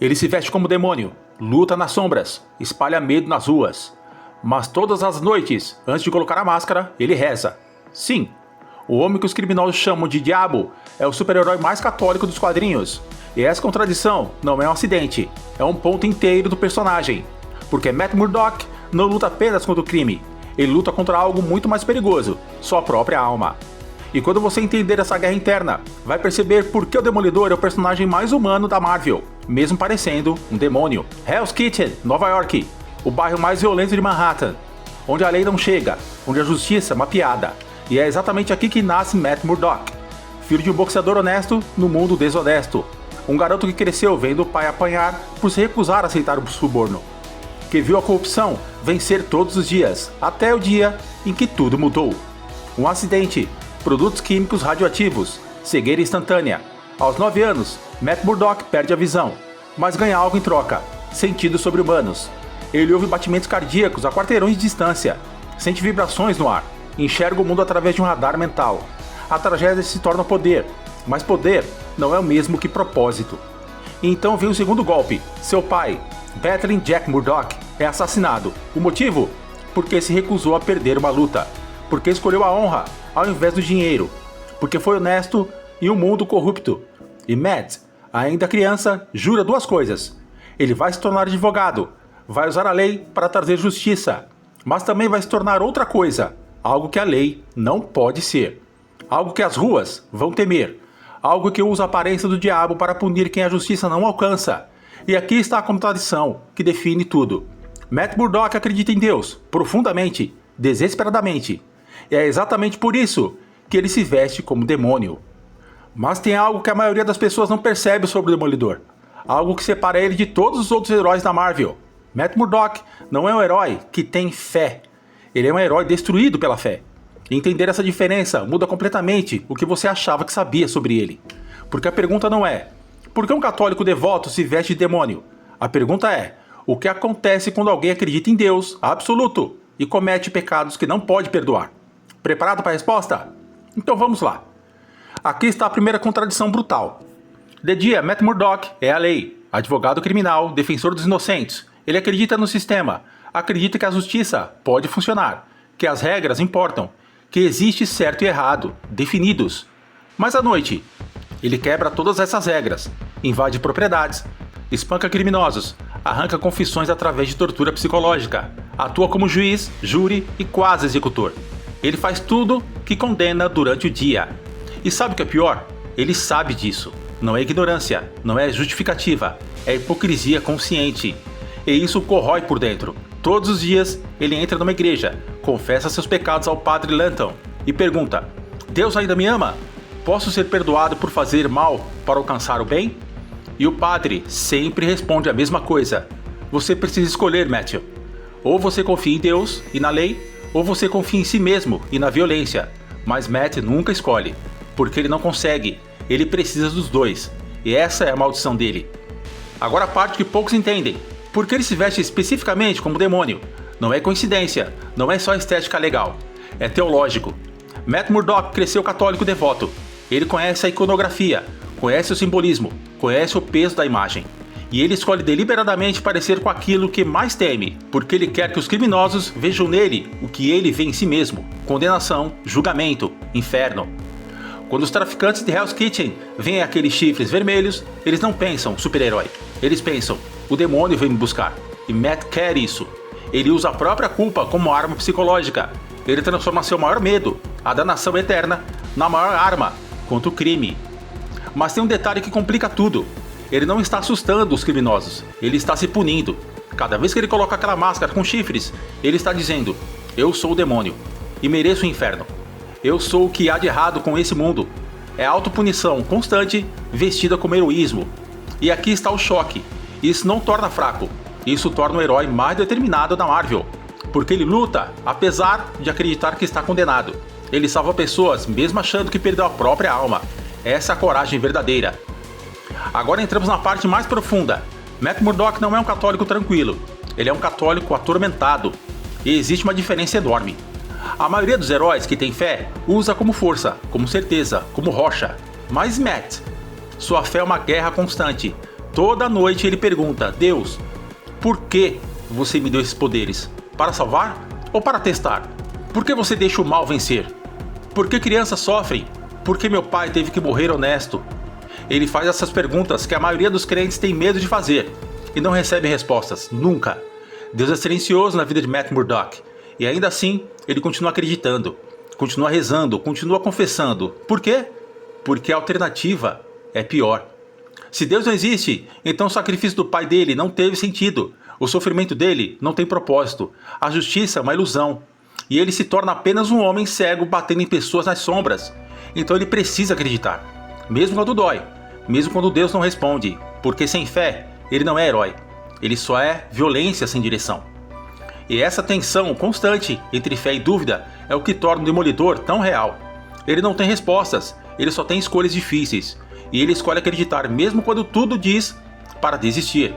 Ele se veste como demônio, luta nas sombras, espalha medo nas ruas. Mas todas as noites, antes de colocar a máscara, ele reza. Sim, o homem que os criminosos chamam de diabo é o super-herói mais católico dos quadrinhos. E essa contradição não é um acidente, é um ponto inteiro do personagem. Porque Matt Murdock não luta apenas contra o crime, ele luta contra algo muito mais perigoso, sua própria alma. E quando você entender essa guerra interna, vai perceber por que o Demolidor é o personagem mais humano da Marvel, mesmo parecendo um demônio. Hell's Kitchen, Nova York, o bairro mais violento de Manhattan, onde a lei não chega, onde a justiça é uma piada. E é exatamente aqui que nasce Matt Murdock, filho de um boxeador honesto no mundo desonesto. Um garoto que cresceu vendo o pai apanhar por se recusar a aceitar o suborno. Que viu a corrupção vencer todos os dias, até o dia em que tudo mudou. Um acidente, produtos químicos radioativos, cegueira instantânea. Aos 9 anos, Matt Murdock perde a visão, mas ganha algo em troca, sentidos sobre-humanos. Ele ouve batimentos cardíacos a quarteirões de distância, sente vibrações no ar, enxerga o mundo através de um radar mental. A tragédia se torna poder, mas poder não é o mesmo que propósito. E então vem o segundo golpe. Seu pai, Battling Jack Murdock, é assassinado. O motivo? Porque se recusou a perder uma luta. Porque escolheu a honra ao invés do dinheiro. Porque foi honesto em um mundo corrupto. E Matt, ainda criança, jura duas coisas. Ele vai se tornar advogado, vai usar a lei para trazer justiça, mas também vai se tornar outra coisa, algo que a lei não pode ser. Algo que as ruas vão temer. Algo que usa a aparência do diabo para punir quem a justiça não alcança. E aqui está a contradição que define tudo. Matt Murdock acredita em Deus, profundamente, desesperadamente. E é exatamente por isso que ele se veste como demônio. Mas tem algo que a maioria das pessoas não percebe sobre o Demolidor. Algo que separa ele de todos os outros heróis da Marvel. Matt Murdock não é um herói que tem fé. Ele é um herói destruído pela fé. Entender essa diferença muda completamente o que você achava que sabia sobre ele. Porque a pergunta não é: por que um católico devoto se veste de demônio? A pergunta é: o que acontece quando alguém acredita em Deus absoluto e comete pecados que não pode perdoar? Preparado para a resposta? Então vamos lá. Aqui está a primeira contradição brutal. De dia, Matt Murdock é a lei, advogado criminal, defensor dos inocentes. Ele acredita no sistema, acredita que a justiça pode funcionar, que as regras importam, que existe certo e errado, definidos. Mas à noite, ele quebra todas essas regras, invade propriedades, espanca criminosos, arranca confissões através de tortura psicológica, atua como juiz, júri e quase executor. Ele faz tudo que condena durante o dia. E sabe o que é pior? Ele sabe disso. Não é ignorância, não é justificativa, é hipocrisia consciente. E isso o corrói por dentro. Todos os dias ele entra numa igreja, confessa seus pecados ao padre Lanton e pergunta: Deus ainda me ama? Posso ser perdoado por fazer mal para alcançar o bem? E o padre sempre responde a mesma coisa: você precisa escolher, Matthew. Ou você confia em Deus e na lei, ou você confia em si mesmo e na violência. Mas Matt nunca escolhe, porque ele não consegue, ele precisa dos dois. E essa é a maldição dele. Agora a parte que poucos entendem. Por que ele se veste especificamente como demônio? Não é coincidência, não é só estética legal, é teológico. Matt Murdock cresceu católico devoto. Ele conhece a iconografia, conhece o simbolismo, conhece o peso da imagem. E ele escolhe deliberadamente parecer com aquilo que mais teme, porque ele quer que os criminosos vejam nele o que ele vê em si mesmo: condenação, julgamento, inferno. Quando os traficantes de Hell's Kitchen veem aqueles chifres vermelhos, eles não pensam super-herói. Eles pensam: o demônio vem me buscar. E Matt quer isso. Ele usa a própria culpa como arma psicológica. Ele transforma seu maior medo, a danação eterna, na maior arma contra o crime. Mas tem um detalhe que complica tudo. Ele não está assustando os criminosos, ele está se punindo. Cada vez que ele coloca aquela máscara com chifres, ele está dizendo: eu sou o demônio e mereço o inferno. Eu sou o que há de errado com esse mundo. É autopunição constante vestida como heroísmo. E aqui está o choque. Isso não torna fraco, isso torna o herói mais determinado da Marvel. Porque ele luta, apesar de acreditar que está condenado. Ele salva pessoas, mesmo achando que perdeu a própria alma. Essa é a coragem verdadeira. Agora entramos na parte mais profunda. Matt Murdock não é um católico tranquilo. Ele é um católico atormentado. E existe uma diferença enorme. A maioria dos heróis que tem fé usa como força, como certeza, como rocha. Mas Matt, sua fé é uma guerra constante. Toda noite ele pergunta: Deus, por que você me deu esses poderes? Para salvar ou para testar? Por que você deixa o mal vencer? Por que crianças sofrem? Por que meu pai teve que morrer honesto? Ele faz essas perguntas que a maioria dos crentes tem medo de fazer e não recebe respostas, nunca. Deus é silencioso na vida de Matt Murdock e ainda assim ele continua acreditando, continua rezando, continua confessando. Por quê? Porque a alternativa é pior. Se Deus não existe, então o sacrifício do pai dele não teve sentido, o sofrimento dele não tem propósito, a justiça é uma ilusão e ele se torna apenas um homem cego batendo em pessoas nas sombras. Então ele precisa acreditar, mesmo quando dói, mesmo quando Deus não responde, porque sem fé ele não é herói, ele só é violência sem direção. E essa tensão constante entre fé e dúvida é o que torna o Demolidor tão real. Ele não tem respostas, ele só tem escolhas difíceis, e ele escolhe acreditar mesmo quando tudo diz para desistir.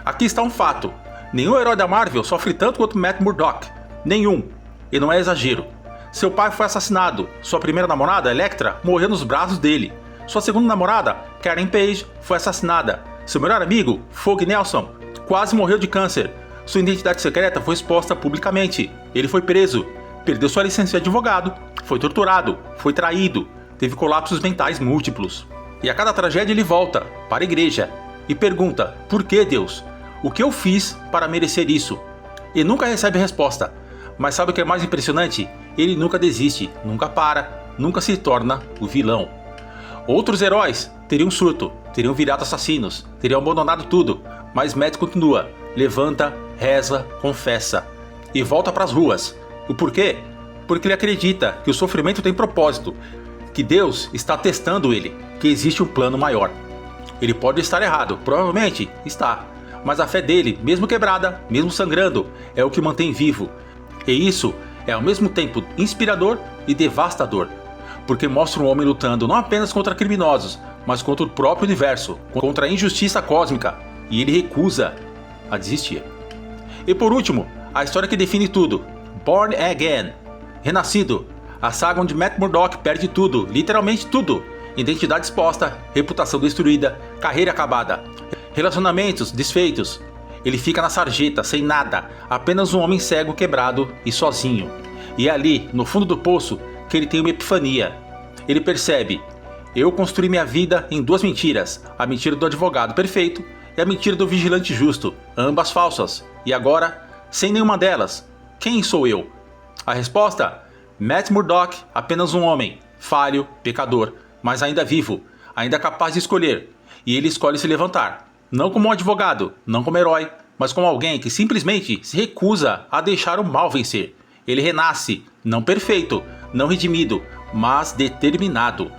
Aqui está um fato, nenhum herói da Marvel sofre tanto quanto Matt Murdock, nenhum, e não é exagero. Seu pai foi assassinado, sua primeira namorada, Elektra, morreu nos braços dele, sua segunda namorada, Karen Page, foi assassinada, seu melhor amigo, Fogg Nelson, quase morreu de câncer, sua identidade secreta foi exposta publicamente, ele foi preso, perdeu sua licença de advogado, foi torturado, foi traído, teve colapsos mentais múltiplos. E a cada tragédia ele volta para a igreja e pergunta: por que Deus? O que eu fiz para merecer isso? E nunca recebe resposta. Mas sabe o que é mais impressionante? Ele nunca desiste, nunca para, nunca se torna o vilão. Outros heróis teriam surto, teriam virado assassinos, teriam abandonado tudo, mas Matt continua, levanta, reza, confessa e volta para as ruas. O porquê? Porque ele acredita que o sofrimento tem propósito, que Deus está testando ele, que existe um plano maior. Ele pode estar errado, provavelmente está, mas a fé dele, mesmo quebrada, mesmo sangrando, é o que mantém vivo. E isso é ao mesmo tempo inspirador e devastador, porque mostra um homem lutando não apenas contra criminosos, mas contra o próprio universo, contra a injustiça cósmica, e ele recusa a desistir. E por último, a história que define tudo, Born Again, Renascido, a saga onde Matt Murdock perde tudo, literalmente tudo, identidade exposta, reputação destruída, carreira acabada, relacionamentos desfeitos. Ele fica na sarjeta, sem nada, apenas um homem cego, quebrado e sozinho. E é ali, no fundo do poço, que ele tem uma epifania. Ele percebe: eu construí minha vida em duas mentiras, a mentira do advogado perfeito e a mentira do vigilante justo, ambas falsas. E agora, sem nenhuma delas, quem sou eu? A resposta? Matt Murdock, apenas um homem, falho, pecador, mas ainda vivo, ainda capaz de escolher. E ele escolhe se levantar. Não como um advogado, não como herói, mas como alguém que simplesmente se recusa a deixar o mal vencer. Ele renasce, não perfeito, não redimido, mas determinado.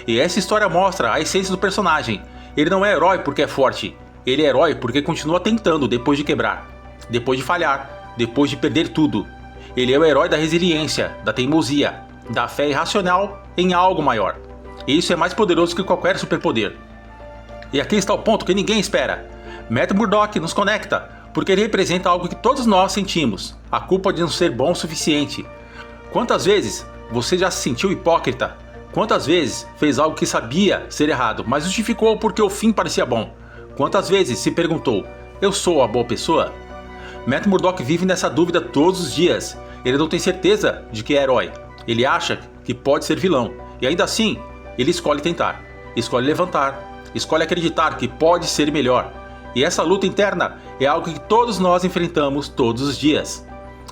E essa história mostra a essência do personagem. Ele não é herói porque é forte, ele é herói porque continua tentando depois de quebrar, depois de falhar, depois de perder tudo. Ele é o herói da resiliência, da teimosia, da fé irracional em algo maior. E isso é mais poderoso que qualquer superpoder. E aqui está o ponto que ninguém espera. Matt Murdock nos conecta, porque ele representa algo que todos nós sentimos, a culpa de não ser bom o suficiente. Quantas vezes você já se sentiu hipócrita? Quantas vezes fez algo que sabia ser errado, mas justificou porque o fim parecia bom? Quantas vezes se perguntou: eu sou a boa pessoa? Matt Murdock vive nessa dúvida todos os dias. Ele não tem certeza de que é herói. Ele acha que pode ser vilão. E ainda assim, ele escolhe tentar, escolhe levantar, escolhe acreditar que pode ser melhor. E essa luta interna é algo que todos nós enfrentamos todos os dias.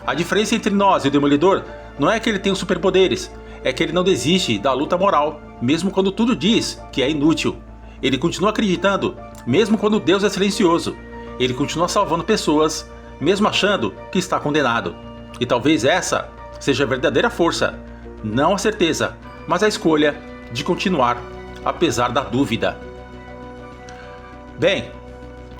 A diferença entre nós e o Demolidor não é que ele tem os superpoderes, é que ele não desiste da luta moral, mesmo quando tudo diz que é inútil. Ele continua acreditando, mesmo quando Deus é silencioso. Ele continua salvando pessoas, mesmo achando que está condenado. E talvez essa seja a verdadeira força, não a certeza, mas a escolha de continuar, apesar da dúvida. Bem,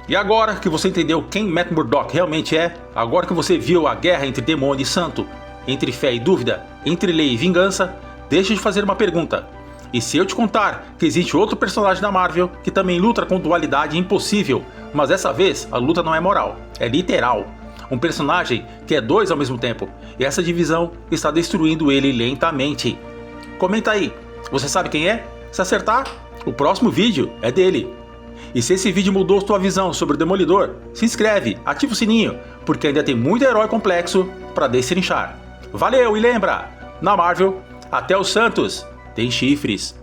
e agora que você entendeu quem Matt Murdock realmente é, agora que você viu a guerra entre demônio e santo, entre fé e dúvida, entre lei e vingança, deixa de fazer uma pergunta. E se eu te contar que existe outro personagem da Marvel que também luta com dualidade impossível, mas dessa vez a luta não é moral, é literal. Um personagem que é dois ao mesmo tempo, e essa divisão está destruindo ele lentamente. Comenta aí, você sabe quem é? Se acertar, o próximo vídeo é dele. E se esse vídeo mudou sua visão sobre o Demolidor, se inscreve, ativa o sininho, porque ainda tem muito herói complexo pra destrinchar. Valeu e lembra, na Marvel, até os santos têm chifres.